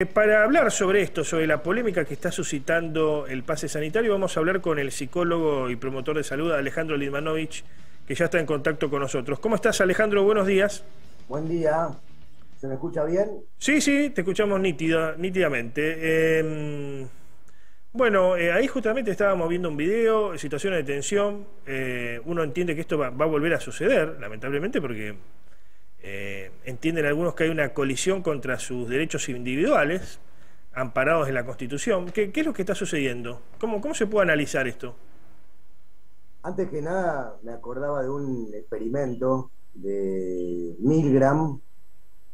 Para hablar sobre esto, sobre la polémica que está suscitando el pase sanitario, vamos a hablar con el psicólogo y promotor de salud Alejandro Lidmanovich, que ya está en contacto con nosotros. ¿Cómo estás, Alejandro? Buenos días. Buen día, ¿se me escucha bien? Sí, sí, te escuchamos nítidamente. Bueno, ahí justamente estábamos viendo un video, situaciones de tensión. Uno entiende que esto va a volver a suceder, lamentablemente, porque entienden algunos que hay una colisión contra sus derechos individuales, amparados en la Constitución. ¿Qué es lo que está sucediendo? ¿Cómo se puede analizar esto? Antes que nada, me acordaba de un experimento de Milgram,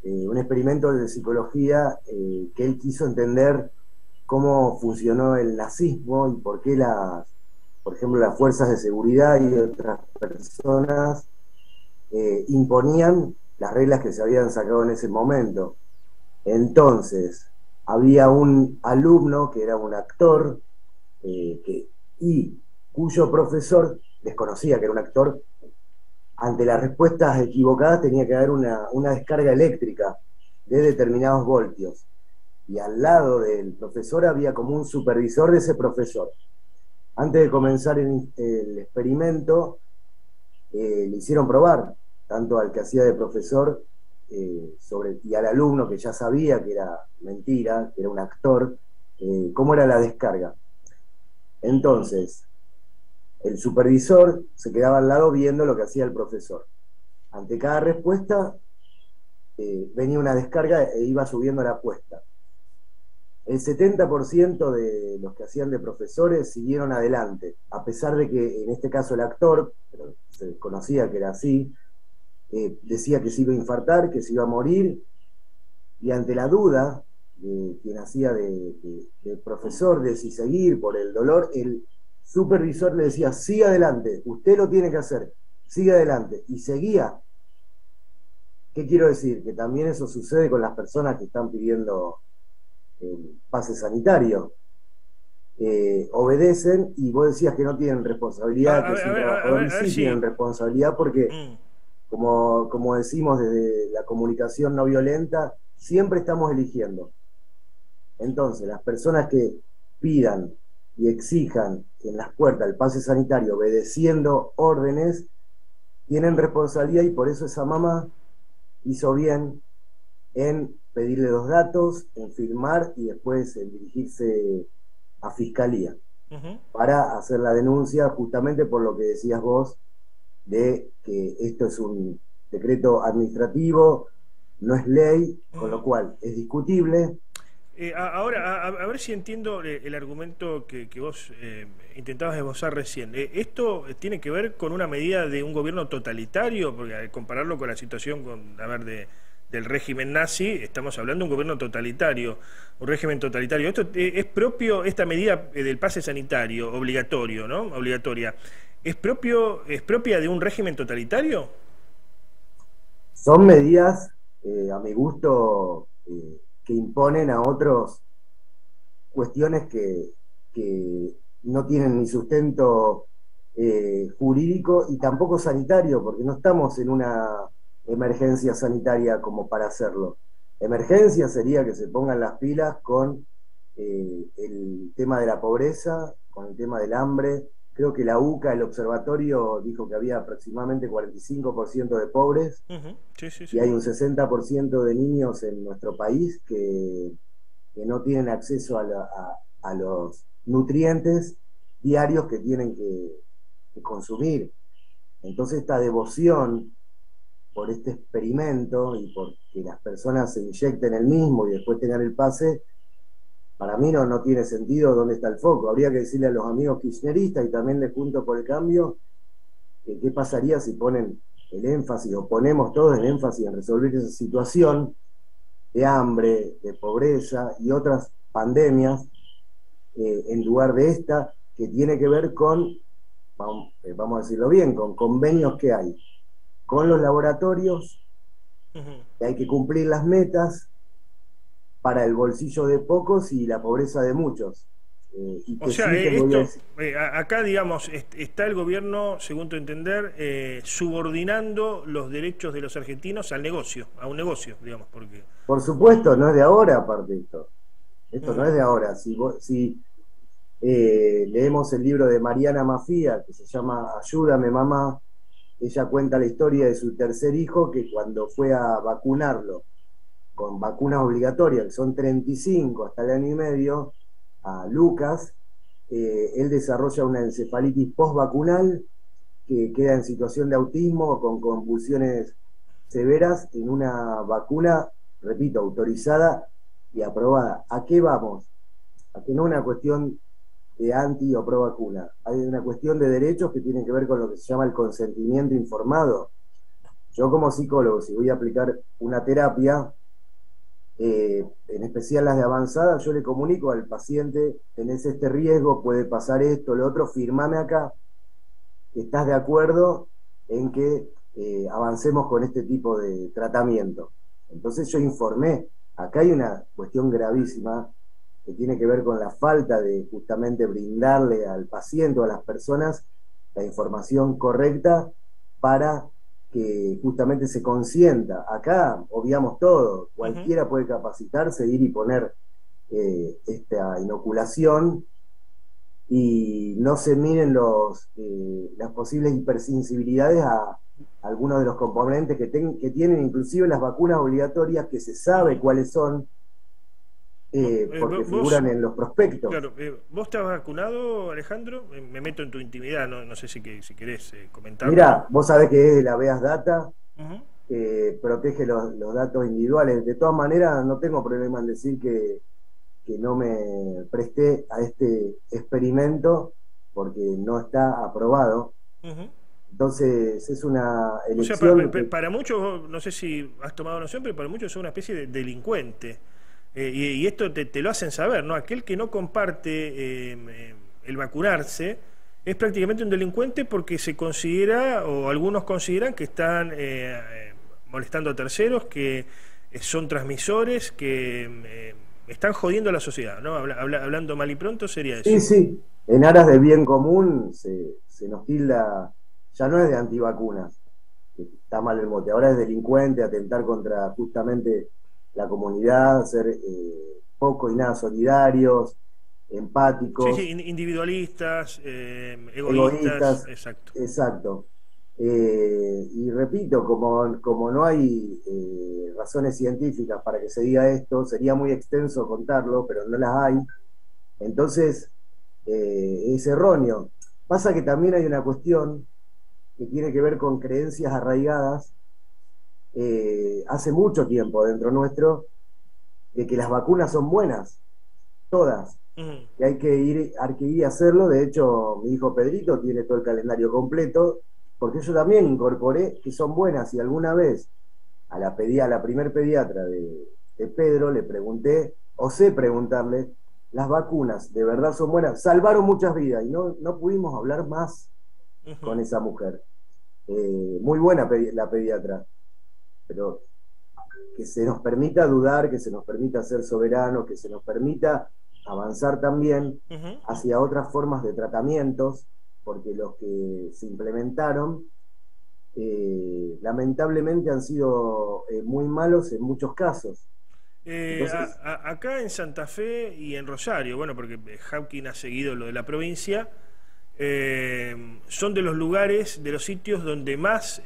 un experimento de psicología que él quiso entender cómo funcionó el nazismo y por qué por ejemplo, las fuerzas de seguridad y otras personas imponían las reglas que se habían sacado en ese momento. Entonces, había un alumno que era un actor y cuyo profesor desconocía que era un actor. Ante las respuestas equivocadas tenía que haber una descarga eléctrica de determinados voltios. Y al lado del profesor había como un supervisor de ese profesor. Antes de comenzar el experimento, le hicieron probar, tanto al que hacía de profesor y al alumno que ya sabía que era mentira, que era un actor, cómo era la descarga. Entonces, el supervisor se quedaba al lado viendo lo que hacía el profesor. Ante cada respuesta venía una descarga e iba subiendo la apuesta. El 70% de los que hacían de profesores siguieron adelante, a pesar de que en este caso el actor, pero se conocía que era así, decía que se iba a infartar, que se iba a morir, y ante la duda de quien hacía de profesor, de si seguir por el dolor, el supervisor le decía: siga adelante, usted lo tiene que hacer, siga adelante, y seguía. ¿Qué quiero decir? Que también eso sucede con las personas que están pidiendo el pase sanitario. Obedecen, y vos decías que no tienen responsabilidad, que es un trabajador, y A ver sí si... tienen responsabilidad porque, Mm. como decimos desde la comunicación no violenta, siempre estamos eligiendo. Entonces, las personas que pidan y exijan en las puertas el pase sanitario obedeciendo órdenes, tienen responsabilidad, y por eso esa mamá hizo bien en pedirle los datos, en firmar y después en dirigirse a fiscalía Ujú. para hacer la denuncia, justamente por lo que decías vos, de que esto es un decreto administrativo, no es ley, con lo Ujú. cual es discutible. Ahora, a ver si entiendo el argumento que vos intentabas esbozar recién. ¿Esto tiene que ver con una medida de un gobierno totalitario? Porque al compararlo con la situación del régimen nazi, estamos hablando de un gobierno totalitario, un régimen totalitario. ¿Esto es propio, esta medida del pase sanitario obligatorio, ¿no? Obligatoria, es propia de un régimen totalitario? Son medidas, a mi gusto, que imponen a otros cuestiones que no tienen ni sustento jurídico y tampoco sanitario, porque no estamos en una emergencia sanitaria como para hacerlo. Emergencia sería que se pongan las pilas con el tema de la pobreza, con el tema del hambre. Creo que la UCA, el observatorio, dijo que había aproximadamente 45% de pobres, Ujú. Sí, sí, y sí. hay un 60% de niños en nuestro país que no tienen acceso a los nutrientes diarios que tienen que consumir. Entonces, esta devoción por este experimento y por que las personas se inyecten el mismo y después tengan el pase, para mí no tiene sentido. ¿Dónde está el foco? Habría que decirle a los amigos kirchneristas y también de Juntos por el Cambio que qué pasaría si ponen el énfasis, o ponemos todos el énfasis en resolver esa situación de hambre, de pobreza y otras pandemias, en lugar de esta, que tiene que ver con, vamos a decirlo bien, con convenios que hay con los laboratorios, Ujú. que hay que cumplir las metas para el bolsillo de pocos y la pobreza de muchos. y O que sea, sí te voy a esto, decir. acá, digamos, está el gobierno, según tu entender, subordinando los derechos de los argentinos al negocio, a un negocio, digamos, porque... Por supuesto, no es de ahora, aparte esto. Esto no Ujú, es de ahora. Si leemos el libro de Mariana Mafia, que se llama Ayúdame, mamá, ella cuenta la historia de su tercer hijo, que cuando fue a vacunarlo con vacunas obligatorias, que son 35 hasta el año y medio, a Lucas, él desarrolla una encefalitis postvacunal, que queda en situación de autismo con convulsiones severas en una vacuna, repito, autorizada y aprobada. ¿A qué vamos? A que no es una cuestión de anti o pro vacuna, hay una cuestión de derechos que tienen que ver con lo que se llama el consentimiento informado. Yo como psicólogo, si voy a aplicar una terapia, en especial las de avanzada, yo le comunico al paciente: tenés este riesgo, puede pasar esto, lo otro, firmame acá que estás de acuerdo en que avancemos con este tipo de tratamiento. Entonces yo informé. Acá hay una cuestión gravísima que tiene que ver con la falta de justamente brindarle al paciente o a las personas la información correcta para que justamente se consienta. Acá obviamos todo, ujú. cualquiera puede capacitarse, ir y poner esta inoculación, y no se miren las posibles hipersensibilidades a algunos de los componentes que tienen inclusive las vacunas obligatorias, que se sabe Ujú. cuáles son, porque Vos, figuran en los prospectos. claro, ¿vos te has vacunado, Alejandro? Me meto en tu intimidad, no, no sé si querés comentarlo o no. Mira, vos sabés que es de la Beas Data, Ujú. protege los datos individuales. De todas maneras, no tengo problema en decir que no me presté a este experimento porque no está aprobado. Ujú. Entonces es una O sea, elección que, para muchos, no sé si has tomado noción, pero para muchos es una especie de delincuente. Y esto te lo hacen saber, ¿no? Aquel que no comparte el vacunarse es prácticamente un delincuente porque se considera, o algunos consideran, que están molestando a terceros, que son transmisores, que están jodiendo a la sociedad, ¿no? Hablando mal y pronto sería sí, eso. sí, en aras del bien común se nos tilda, ya no es de antivacunas, que está mal el mote, ahora es delincuente, atentar contra justamente la comunidad, ser poco y nada solidarios, Sí, sí, empáticos, individualistas, egoístas, egoístas, exacto. exacto. Y repito, como no hay razones científicas para que se diga esto, sería muy extenso contarlo, pero no las hay. Entonces, es erróneo. Pasa que también hay una cuestión que tiene que ver con creencias arraigadas hace mucho tiempo dentro nuestro, de que las vacunas son buenas, todas, Ujú. y hay que ir a hacerlo. De hecho, mi hijo Pedrito tiene todo el calendario completo, porque yo también incorporé que son buenas, y alguna vez a la primer pediatra de Pedro le pregunté, osé preguntarle: ¿las vacunas de verdad son buenas? Salvaron muchas vidas, y no pudimos hablar más con Ujú. esa mujer. Muy buena la pediatra, pero que se nos permita dudar, que se nos permita ser soberanos, que se nos permita avanzar también Ujú. hacia otras formas de tratamientos, porque los que se implementaron lamentablemente han sido muy malos en muchos casos. Entonces, Acá en Santa Fe y en Rosario, bueno, porque Hawking ha seguido lo de la provincia, son de los lugares, de los sitios donde más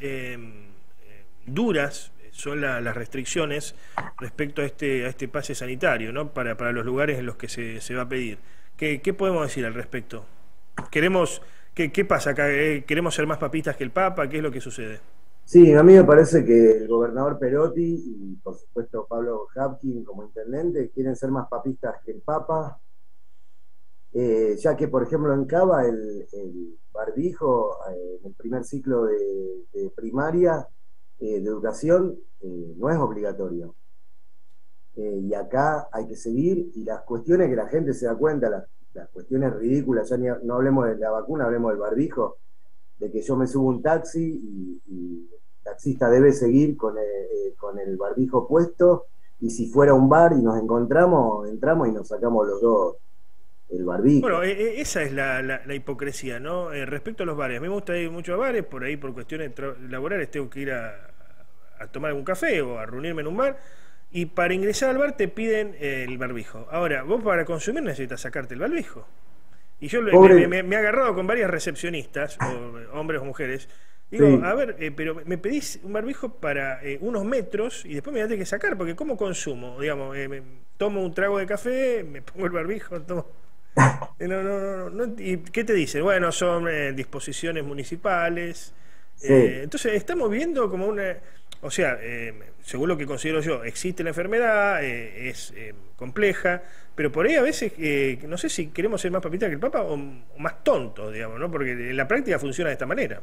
duras son las restricciones respecto a este pase sanitario, ¿no? Para los lugares en los que se va a pedir. ¿Qué podemos decir al respecto? Queremos, ¿qué pasa acá? ¿Queremos ser más papistas que el Papa? ¿Qué es lo que sucede? sí, a mí me parece que el gobernador Perotti y por supuesto Pablo Hapkin como intendente quieren ser más papistas que el Papa, ya que por ejemplo en Cava el barbijo en el primer ciclo de primaria de educación no es obligatorio. Y acá hay que seguir, y las cuestiones que la gente se da cuenta, las cuestiones ridículas, ya no hablemos de la vacuna, hablemos del barbijo, de que yo me subo un taxi y el taxista debe seguir con el barbijo puesto, y si fuera un bar y nos encontramos, entramos y nos sacamos los dos el Bueno, barbijo. esa es la hipocresía, ¿no? Respecto a los bares, a mí me gusta ir mucho a bares, por ahí por cuestiones laborales tengo que ir a tomar algún café o a reunirme en un bar, y para ingresar al bar te piden el barbijo. Ahora, vos para consumir necesitas sacarte el barbijo. Y yo Pobre, me he agarrado con varias recepcionistas, o hombres o mujeres. Digo, sí, a ver, pero me pedís un barbijo para unos metros y después me tenés que sacar, porque ¿cómo consumo? Digamos, tomo un trago de café, me pongo el barbijo, tomo... ¿Y qué te dicen? Bueno, son disposiciones municipales. sí. Entonces, estamos viendo como una... O sea, según lo que considero yo, existe la enfermedad, es compleja, pero por ahí a veces, no sé si queremos ser más papitas que el Papa o más tontos, digamos, ¿no? Porque en la práctica funciona de esta manera.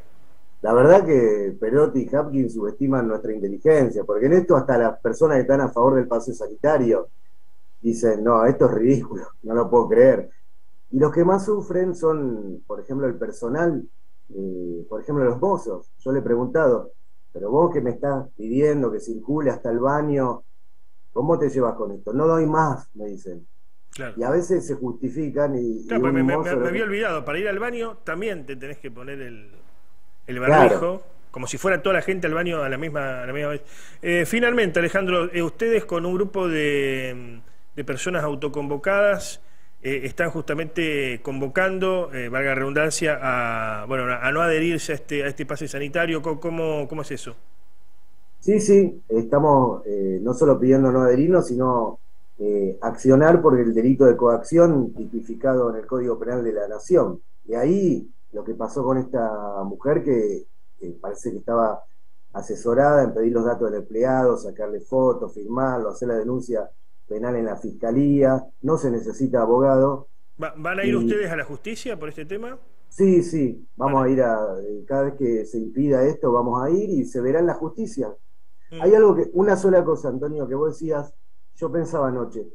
La verdad que Perotti y Hapkin subestiman nuestra inteligencia, porque en esto hasta las personas que están a favor del paseo sanitario dicen, no, esto es ridículo, no lo puedo creer. Y los que más sufren son, por ejemplo, el personal, por ejemplo, los mozos. Yo le he preguntado, pero vos que me estás pidiendo que circule hasta el baño, ¿cómo te llevas con esto? No doy más, me dicen. Claro. Y a veces se justifican y Claro, pues un mozo me lo había que... olvidado, para ir al baño también te tenés que poner el Claro, barbijo, como si fuera toda la gente al baño a la misma vez. Finalmente, Alejandro, ustedes con un grupo de personas autoconvocadas están justamente convocando, valga la redundancia, a, bueno, a no adherirse a este pase sanitario. ¿Cómo es eso? sí, sí, estamos no solo pidiendo no adherirnos, sino accionar por el delito de coacción tipificado en el Código Penal de la Nación. De ahí lo que pasó con esta mujer que parece que estaba asesorada en pedir los datos del empleado, sacarle fotos, firmarlo, hacer la denuncia penal en la fiscalía, no se necesita abogado. ¿Van a ir Y ustedes a la justicia por este tema? sí, sí, Van vamos a ir cada vez que se impida esto, vamos a ir y se verá en la justicia. Mm, Hay algo que, una sola cosa, Antonio, que vos decías, yo pensaba anoche,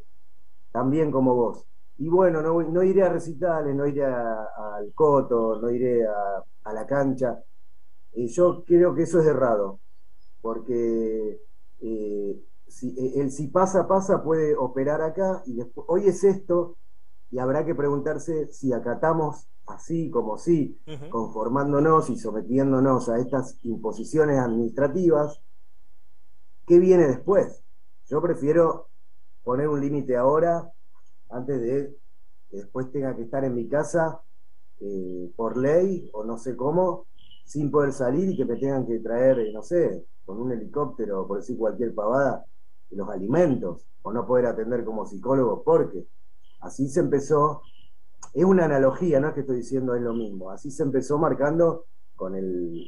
también como vos. Y bueno, no iré a recitales, no iré al coto, no iré a la cancha. Yo creo que eso es errado, porque si pasa, pasa puede operar acá y después, hoy es esto y habrá que preguntarse si acatamos así como sí, ujú. conformándonos y sometiéndonos a estas imposiciones administrativas. ¿Qué viene después? Yo prefiero poner un límite ahora antes de que después tenga que estar en mi casa por ley o no sé cómo, sin poder salir y que me tengan que traer, no sé, con un helicóptero, por decir cualquier pavada, los alimentos, o no poder atender como psicólogo, porque así se empezó, es una analogía, no es que estoy diciendo es lo mismo, así se empezó marcando con el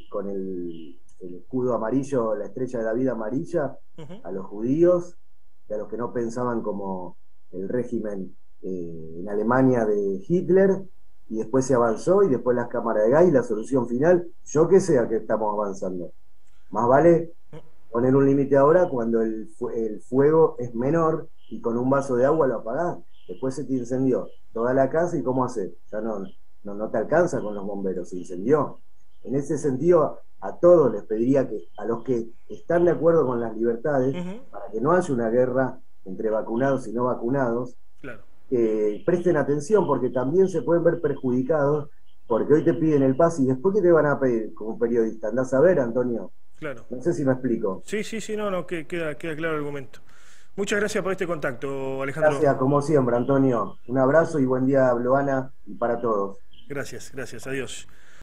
escudo amarillo, la estrella de la vida amarilla, Ujú. a los judíos y a los que no pensaban como el régimen en Alemania de Hitler, y después se avanzó, y después las cámaras de gas y la solución final, yo que sé a qué estamos avanzando. Más vale poner un límite ahora cuando el fuego es menor y con un vaso de agua lo apagás. Después se te incendió toda la casa y ¿cómo haces? Ya no te alcanza con los bomberos, se incendió. En ese sentido, a todos les pediría que, a los que están de acuerdo con las libertades, Ujú. para que no haya una guerra entre vacunados y no vacunados, Claro, presten atención porque también se pueden ver perjudicados porque hoy te piden el pase y después ¿qué te van a pedir como periodista? Andás a ver, Antonio. claro. No sé si me explico. Sí, sí, sí, no, queda claro el argumento. Muchas gracias por este contacto, Alejandro. Gracias, como siempre, Antonio. Un abrazo y buen día, Bloana, y para todos. Gracias, adiós.